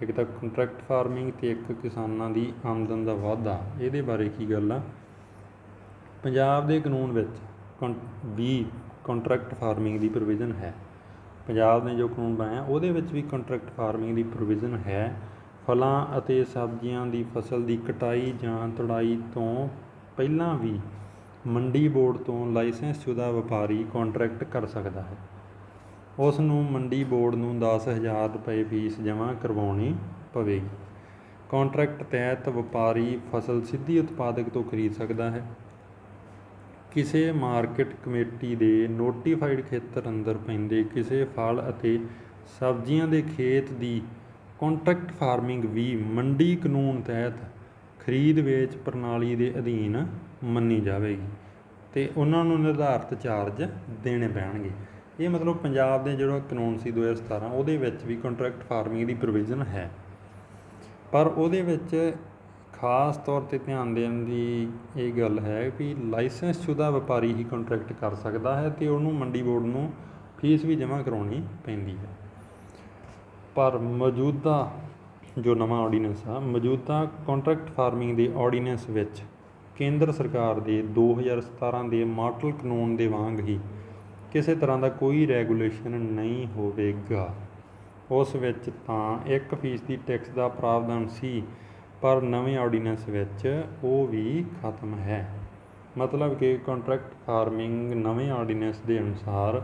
ਇੱਕ ਤਾਂ ਕੰਟਰੈਕਟ ਫਾਰਮਿੰਗ ਅਤੇ ਇੱਕ ਕਿਸਾਨਾਂ ਦੀ ਆਮਦਨ ਦਾ ਵਾਧਾ, ਇਹਦੇ ਬਾਰੇ ਕੀ ਗੱਲ ਆ? ਪੰਜਾਬ ਦੇ ਕਾਨੂੰਨ ਵਿੱਚ ਵੀ ਕੰਟਰੈਕਟ ਫਾਰਮਿੰਗ ਦੀ ਪ੍ਰੋਵੀਜ਼ਨ ਹੈ। ਪੰਜਾਬ ਨੇ ਜੋ ਕਾਨੂੰਨ ਬਣਾਇਆ ਉਹਦੇ ਵਿੱਚ ਵੀ ਕੰਟਰੈਕਟ ਫਾਰਮਿੰਗ ਦੀ ਪ੍ਰੋਵੀਜ਼ਨ ਹੈ। ਫਲਾਂ ਅਤੇ ਸਬਜ਼ੀਆਂ ਦੀ ਫਸਲ ਦੀ ਕਟਾਈ ਜਾਂ ਤੁੜਾਈ ਤੋਂ ਪਹਿਲਾਂ ਵੀ ਮੰਡੀ ਬੋਰਡ ਤੋਂ ਲਾਇਸੈਂਸਸ਼ੁਦਾ ਵਪਾਰੀ ਕੰਟਰੈਕਟ ਕਰ ਸਕਦਾ ਹੈ। ਉਸ ਨੂੰ ਮੰਡੀ ਬੋਰਡ ਨੂੰ 10,000 ਰੁਪਏ ਫੀਸ ਜਮ੍ਹਾਂ ਕਰਵਾਉਣੀ ਪਵੇਗੀ। ਕੰਟਰੈਕਟ ਤਹਿਤ ਵਪਾਰੀ ਫਸਲ ਸਿੱਧੀ ਉਤਪਾਦਕ ਤੋਂ ਖਰੀਦ ਸਕਦਾ ਹੈ। ਕਿਸੇ ਮਾਰਕੀਟ ਕਮੇਟੀ ਦੇ ਨੋਟੀਫਾਈਡ ਖੇਤਰ ਅੰਦਰ ਪੈਂਦੇ ਕਿਸੇ ਫਲ ਅਤੇ ਸਬਜ਼ੀਆਂ ਦੇ ਖੇਤ ਦੀ ਕੰਟਰੈਕਟ ਫਾਰਮਿੰਗ ਵੀ ਮੰਡੀ ਕਾਨੂੰਨ ਤਹਿਤ ਖਰੀਦ ਵੇਚ ਪ੍ਰਣਾਲੀ ਦੇ ਅਧੀਨ ਮੰਨੀ ਜਾਵੇਗੀ ਅਤੇ ਉਹਨਾਂ ਨੂੰ ਨਿਰਧਾਰਤ ਚਾਰਜ ਦੇਣੇ ਪੈਣਗੇ। ਇਹ ਮਤਲਬ ਪੰਜਾਬ ਦੇ ਜਿਹੜਾ ਕਾਨੂੰਨ ਸੀ 2017 ਉਹਦੇ ਵਿੱਚ ਵੀ ਕੰਟਰੈਕਟ ਫਾਰਮਿੰਗ ਦੀ ਪ੍ਰੋਵੀਜ਼ਨ ਹੈ, ਪਰ ਉਹਦੇ ਵਿੱਚ ਖਾਸ ਤੌਰ 'ਤੇ ਧਿਆਨ ਦੇਣ ਦੀ ਇਹ ਗੱਲ ਹੈ ਵੀ ਲਾਇਸੈਂਸਸ਼ੁਦਾ ਵਪਾਰੀ ਹੀ ਕੰਟਰੈਕਟ ਕਰ ਸਕਦਾ ਹੈ ਅਤੇ ਉਹਨੂੰ ਮੰਡੀ ਬੋਰਡ ਨੂੰ ਫੀਸ ਵੀ ਜਮ੍ਹਾਂ ਕਰਾਉਣੀ ਪੈਂਦੀ ਹੈ। ਪਰ ਮੌਜੂਦਾ ਜੋ ਨਵਾਂ ਆਰਡੀਨੈਂਸ ਆ, ਮੌਜੂਦਾ ਕੰਟਰੈਕਟ ਫਾਰਮਿੰਗ ਦੇ ਆਰਡੀਨੈਂਸ ਵਿੱਚ ਕੇਂਦਰ ਸਰਕਾਰ ਦੇ 2017 ਦੇ ਮਾਡਲ ਕਾਨੂੰਨ ਦੇ ਵਾਂਗ ਹੀ ਕਿਸੇ ਤਰ੍ਹਾਂ ਦਾ ਕੋਈ ਰੈਗੂਲੇਸ਼ਨ ਨਹੀਂ ਹੋਵੇਗਾ। ਉਸ ਵਿੱਚ ਤਾਂ 1% ਟੈਕਸ ਦਾ ਪ੍ਰਾਵਧਾਨ ਸੀ, ਪਰ ਨਵੇਂ ਆਰਡੀਨੈਂਸ ਵਿੱਚ ਉਹ ਵੀ ਖਤਮ ਹੈ। ਮਤਲਬ ਕਿ ਕੰਟਰੈਕਟ ਫਾਰਮਿੰਗ ਨਵੇਂ ਆਰਡੀਨੈਂਸ ਦੇ ਅਨੁਸਾਰ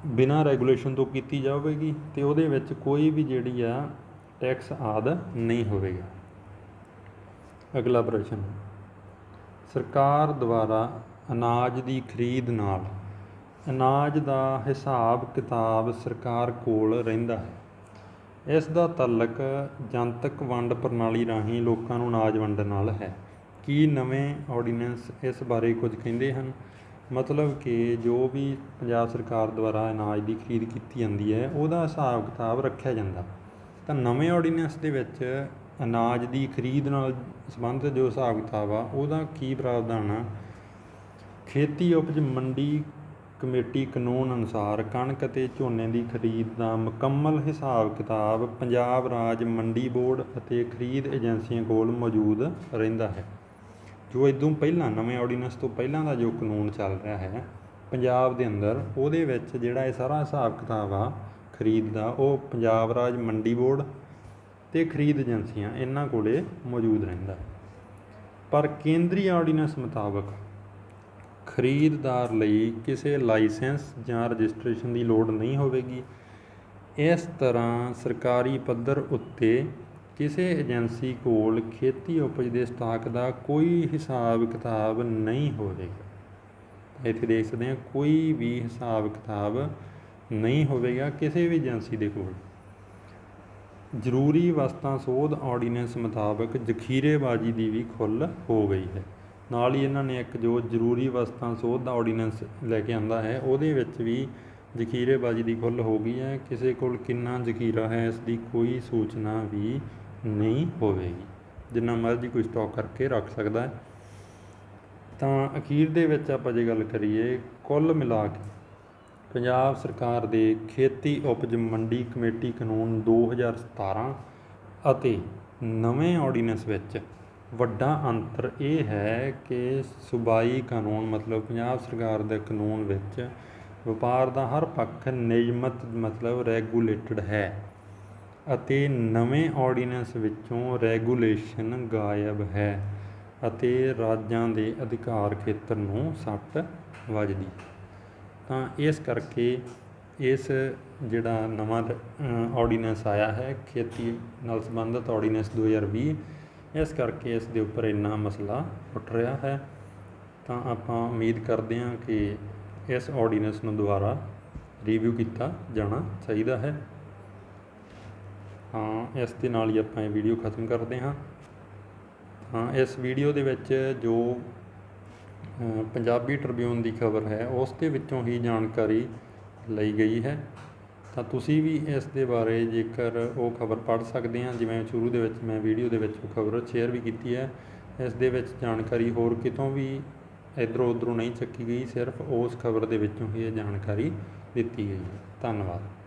ਬਿਨਾਂ ਰੈਗੂਲੇਸ਼ਨ ਤੋਂ ਕੀਤੀ ਜਾਵੇਗੀ ਅਤੇ ਉਹਦੇ ਵਿੱਚ ਕੋਈ ਵੀ ਜਿਹੜੀ ਆ ਟੈਕਸ ਆਦਿ ਨਹੀਂ ਹੋਵੇਗਾ। ਅਗਲਾ ਪ੍ਰਸ਼ਨ, ਸਰਕਾਰ ਦੁਆਰਾ ਅਨਾਜ ਦੀ ਖਰੀਦ ਨਾਲ ਅਨਾਜ ਦਾ ਹਿਸਾਬ ਕਿਤਾਬ ਸਰਕਾਰ ਕੋਲ ਰਹਿੰਦਾ ਹੈ। ਇਸ ਦਾ ਤਾਲੁਕ ਜਨਤਕ ਵੰਡ ਪ੍ਰਣਾਲੀ ਰਾਹੀਂ ਲੋਕਾਂ ਨੂੰ ਅਨਾਜ ਵੰਡਣ ਨਾਲ ਹੈ। ਕੀ ਨਵੇਂ ਆਰਡੀਨੈਂਸ ਇਸ ਬਾਰੇ ਕੁਝ ਕਹਿੰਦੇ ਹਨ? ਮਤਲਬ ਕਿ ਜੋ ਵੀ ਪੰਜਾਬ ਸਰਕਾਰ ਦੁਆਰਾ ਅਨਾਜ ਦੀ ਖਰੀਦ ਕੀਤੀ ਜਾਂਦੀ ਹੈ ਉਹਦਾ ਹਿਸਾਬ ਕਿਤਾਬ ਰੱਖਿਆ ਜਾਂਦਾ, ਤਾਂ ਨਵੇਂ ਆਰਡੀਨੈਂਸ ਦੇ ਵਿੱਚ ਅਨਾਜ ਦੀ ਖਰੀਦ ਨਾਲ ਸੰਬੰਧਿਤ ਜੋ ਹਿਸਾਬ ਕਿਤਾਬ ਆ ਉਹਦਾ ਕੀ ਪ੍ਰਾਵਧਾਨ ਆ? ਖੇਤੀ ਉਪਜ ਮੰਡੀ ਕਮੇਟੀ ਕਾਨੂੰਨ ਅਨੁਸਾਰ ਕਣਕ ਅਤੇ ਝੋਨੇ ਦੀ ਖਰੀਦ ਦਾ ਮੁਕੰਮਲ ਹਿਸਾਬ ਕਿਤਾਬ ਪੰਜਾਬ ਰਾਜ ਮੰਡੀ ਬੋਰਡ ਅਤੇ ਖਰੀਦ ਏਜੰਸੀਆਂ ਕੋਲ ਮੌਜੂਦ ਰਹਿੰਦਾ ਹੈ। ਜੋ ਇਦੋਂ ਪਹਿਲਾਂ ਨਵੇਂ ਆਰਡੀਨੈਂਸ ਤੋਂ ਪਹਿਲਾਂ ਦਾ ਜੋ ਕਾਨੂੰਨ ਚੱਲ ਰਿਹਾ ਹੈ ਪੰਜਾਬ ਦੇ ਅੰਦਰ, ਉਹਦੇ ਵਿੱਚ ਜਿਹੜਾ ਇਹ ਸਾਰਾ ਹਿਸਾਬ ਕਿਤਾਬ ਆ ਖਰੀਦ ਦਾ ਉਹ ਪੰਜਾਬ ਰਾਜ ਮੰਡੀ ਬੋਰਡ ਅਤੇ ਖਰੀਦ ਏਜੰਸੀਆਂ ਇਹਨਾਂ ਕੋਲ ਮੌਜੂਦ ਰਹਿੰਦਾ ਹੈ। ਪਰ ਕੇਂਦਰੀ ਆਰਡੀਨੈਂਸ ਮੁਤਾਬਕ ਖਰੀਦਦਾਰ ਲਈ ਕਿਸੇ ਲਾਇਸੈਂਸ ਜਾਂ ਰਜਿਸਟ੍ਰੇਸ਼ਨ ਦੀ ਲੋੜ ਨਹੀਂ ਹੋਵੇਗੀ। ਇਸ ਤਰ੍ਹਾਂ ਸਰਕਾਰੀ ਪੱਧਰ ਉੱਤੇ ਕਿਸੇ ਏਜੰਸੀ ਕੋਲ ਖੇਤੀ ਉਪਜ ਦੇ ਸਟਾਕ ਦਾ ਕੋਈ ਹਿਸਾਬ ਕਿਤਾਬ ਨਹੀਂ ਹੋਵੇਗਾ। ਇੱਥੇ ਦੇਖ ਸਕਦੇ ਹਾਂ ਕੋਈ ਵੀ ਹਿਸਾਬ ਕਿਤਾਬ ਨਹੀਂ ਹੋਵੇਗਾ ਕਿਸੇ ਵੀ ਏਜੰਸੀ ਦੇ ਕੋਲ। ਜ਼ਰੂਰੀ ਵਸਤਾਂ ਸੋਧ ਆਰਡੀਨੈਂਸ ਮੁਤਾਬਕ ਜ਼ਖੀਰੇਬਾਜ਼ੀ ਦੀ ਵੀ ਖੁੱਲ੍ਹ ਹੋ ਗਈ ਹੈ। ਨਾਲ ਹੀ ਇਹਨਾਂ ਨੇ ਇੱਕ ਜੋ ਜ਼ਰੂਰੀ ਵਸਤਾਂ ਸੋਧ ਦਾ ਆਰਡੀਨੈਂਸ ਲੈ ਕੇ ਆਂਦਾ ਹੈ ਉਹਦੇ ਵਿੱਚ ਵੀ ਜ਼ਖੀਰੇਬਾਜ਼ੀ ਦੀ ਖੁੱਲ੍ਹ ਹੋ ਗਈ ਹੈ। ਕਿਸੇ ਕੋਲ ਕਿੰਨਾ ਜ਼ਖੀਰਾ ਹੈ ਇਸ ਦੀ ਕੋਈ ਸੂਚਨਾ ਵੀ ਨਹੀਂ ਹੋਵੇਗੀ, ਜਿੰਨਾ ਮਰਜ਼ੀ ਕੋਈ ਸਟਾਕ ਕਰਕੇ ਰੱਖ ਸਕਦਾ ਹੈ। ਤਾਂ ਅਖੀਰ ਦੇ ਵਿੱਚ ਆਪਾਂ ਜੇ ਗੱਲ ਕਰੀਏ, ਕੁੱਲ ਮਿਲਾ ਕੇ ਪੰਜਾਬ ਸਰਕਾਰ ਦੇ ਖੇਤੀ ਉਪਜ ਮੰਡੀ ਕਮੇਟੀ ਕਾਨੂੰਨ 2017 ਅਤੇ ਨਵੇਂ ਆਰਡੀਨੈਂਸ ਵਿੱਚ ਵੱਡਾ ਅੰਤਰ ਇਹ ਹੈ ਕਿ ਸੂਬਾਈ ਕਾਨੂੰਨ ਮਤਲਬ ਪੰਜਾਬ ਸਰਕਾਰ ਦੇ ਕਾਨੂੰਨ ਵਿੱਚ ਵਪਾਰ ਦਾ ਹਰ ਪੱਖ ਨਿਯਮਤ ਮਤਲਬ ਰੈਗੂਲੇਟਡ ਹੈ ਅਤੇ ਨਵੇਂ ਆਰਡੀਨੈਂਸ ਵਿੱਚੋਂ ਰੈਗੂਲੇਸ਼ਨ ਗਾਇਬ ਹੈ ਅਤੇ ਰਾਜਾਂ ਦੇ ਅਧਿਕਾਰ ਖੇਤਰ ਨੂੰ ਸੱਟ ਵੱਜਦੀ। ਤਾਂ ਇਸ ਕਰਕੇ ਇਸ ਜਿਹੜਾ ਨਵਾਂ ਆਰਡੀਨੈਂਸ ਆਇਆ ਹੈ ਖੇਤੀ ਨਾਲ ਸੰਬੰਧਿਤ ਆਰਡੀਨੈਂਸ 2020, ਇਸ ਕਰਕੇ ਇਸ ਦੇ ਉੱਪਰ ਇੰਨਾ ਮਸਲਾ ਉੱਠ ਰਿਹਾ ਹੈ। ਤਾਂ ਆਪਾਂ ਉਮੀਦ ਕਰਦੇ ਹਾਂ ਕਿ ਇਸ ਆਰਡੀਨੈਂਸ ਨੂੰ ਦੁਬਾਰਾ ਰਿਵਿਊ ਕੀਤਾ ਜਾਣਾ ਚਾਹੀਦਾ ਹੈ। ਹਾਂ, ਇਸ ਦੇ ਨਾਲ ਹੀ ਆਪਾਂ ਇਹ ਵੀਡੀਓ ਖਤਮ ਕਰਦੇ ਹਾਂ। ਹਾਂ, ਇਸ ਵੀਡੀਓ ਦੇ ਵਿੱਚ ਜੋ ਪੰਜਾਬੀ ਟ੍ਰਿਬਿਊਨ ਦੀ ਖਬਰ ਹੈ ਉਸ ਦੇ ਵਿੱਚੋਂ ਹੀ ਜਾਣਕਾਰੀ ਲਈ ਗਈ ਹੈ। ਤਾਂ ਤੁਸੀਂ ਵੀ ਇਸ ਦੇ ਬਾਰੇ ਜੇਕਰ ਉਹ ਖਬਰ ਪੜ੍ਹ ਸਕਦੇ ਹਾਂ, ਜਿਵੇਂ ਸ਼ੁਰੂ ਦੇ ਵਿੱਚ ਮੈਂ ਵੀਡੀਓ ਦੇ ਵਿੱਚ ਉਹ ਖਬਰ ਸ਼ੇਅਰ ਵੀ ਕੀਤੀ ਹੈ, ਇਸ ਦੇ ਵਿੱਚ ਜਾਣਕਾਰੀ ਹੋਰ ਕਿਤੋਂ ਵੀ ਇੱਧਰੋਂ ਉੱਧਰੋਂ ਨਹੀਂ ਚੱਕੀ ਗਈ, ਸਿਰਫ ਉਸ ਖਬਰ ਦੇ ਵਿੱਚੋਂ ਹੀ ਇਹ ਜਾਣਕਾਰੀ ਦਿੱਤੀ ਗਈ ਹੈ। ਧੰਨਵਾਦ।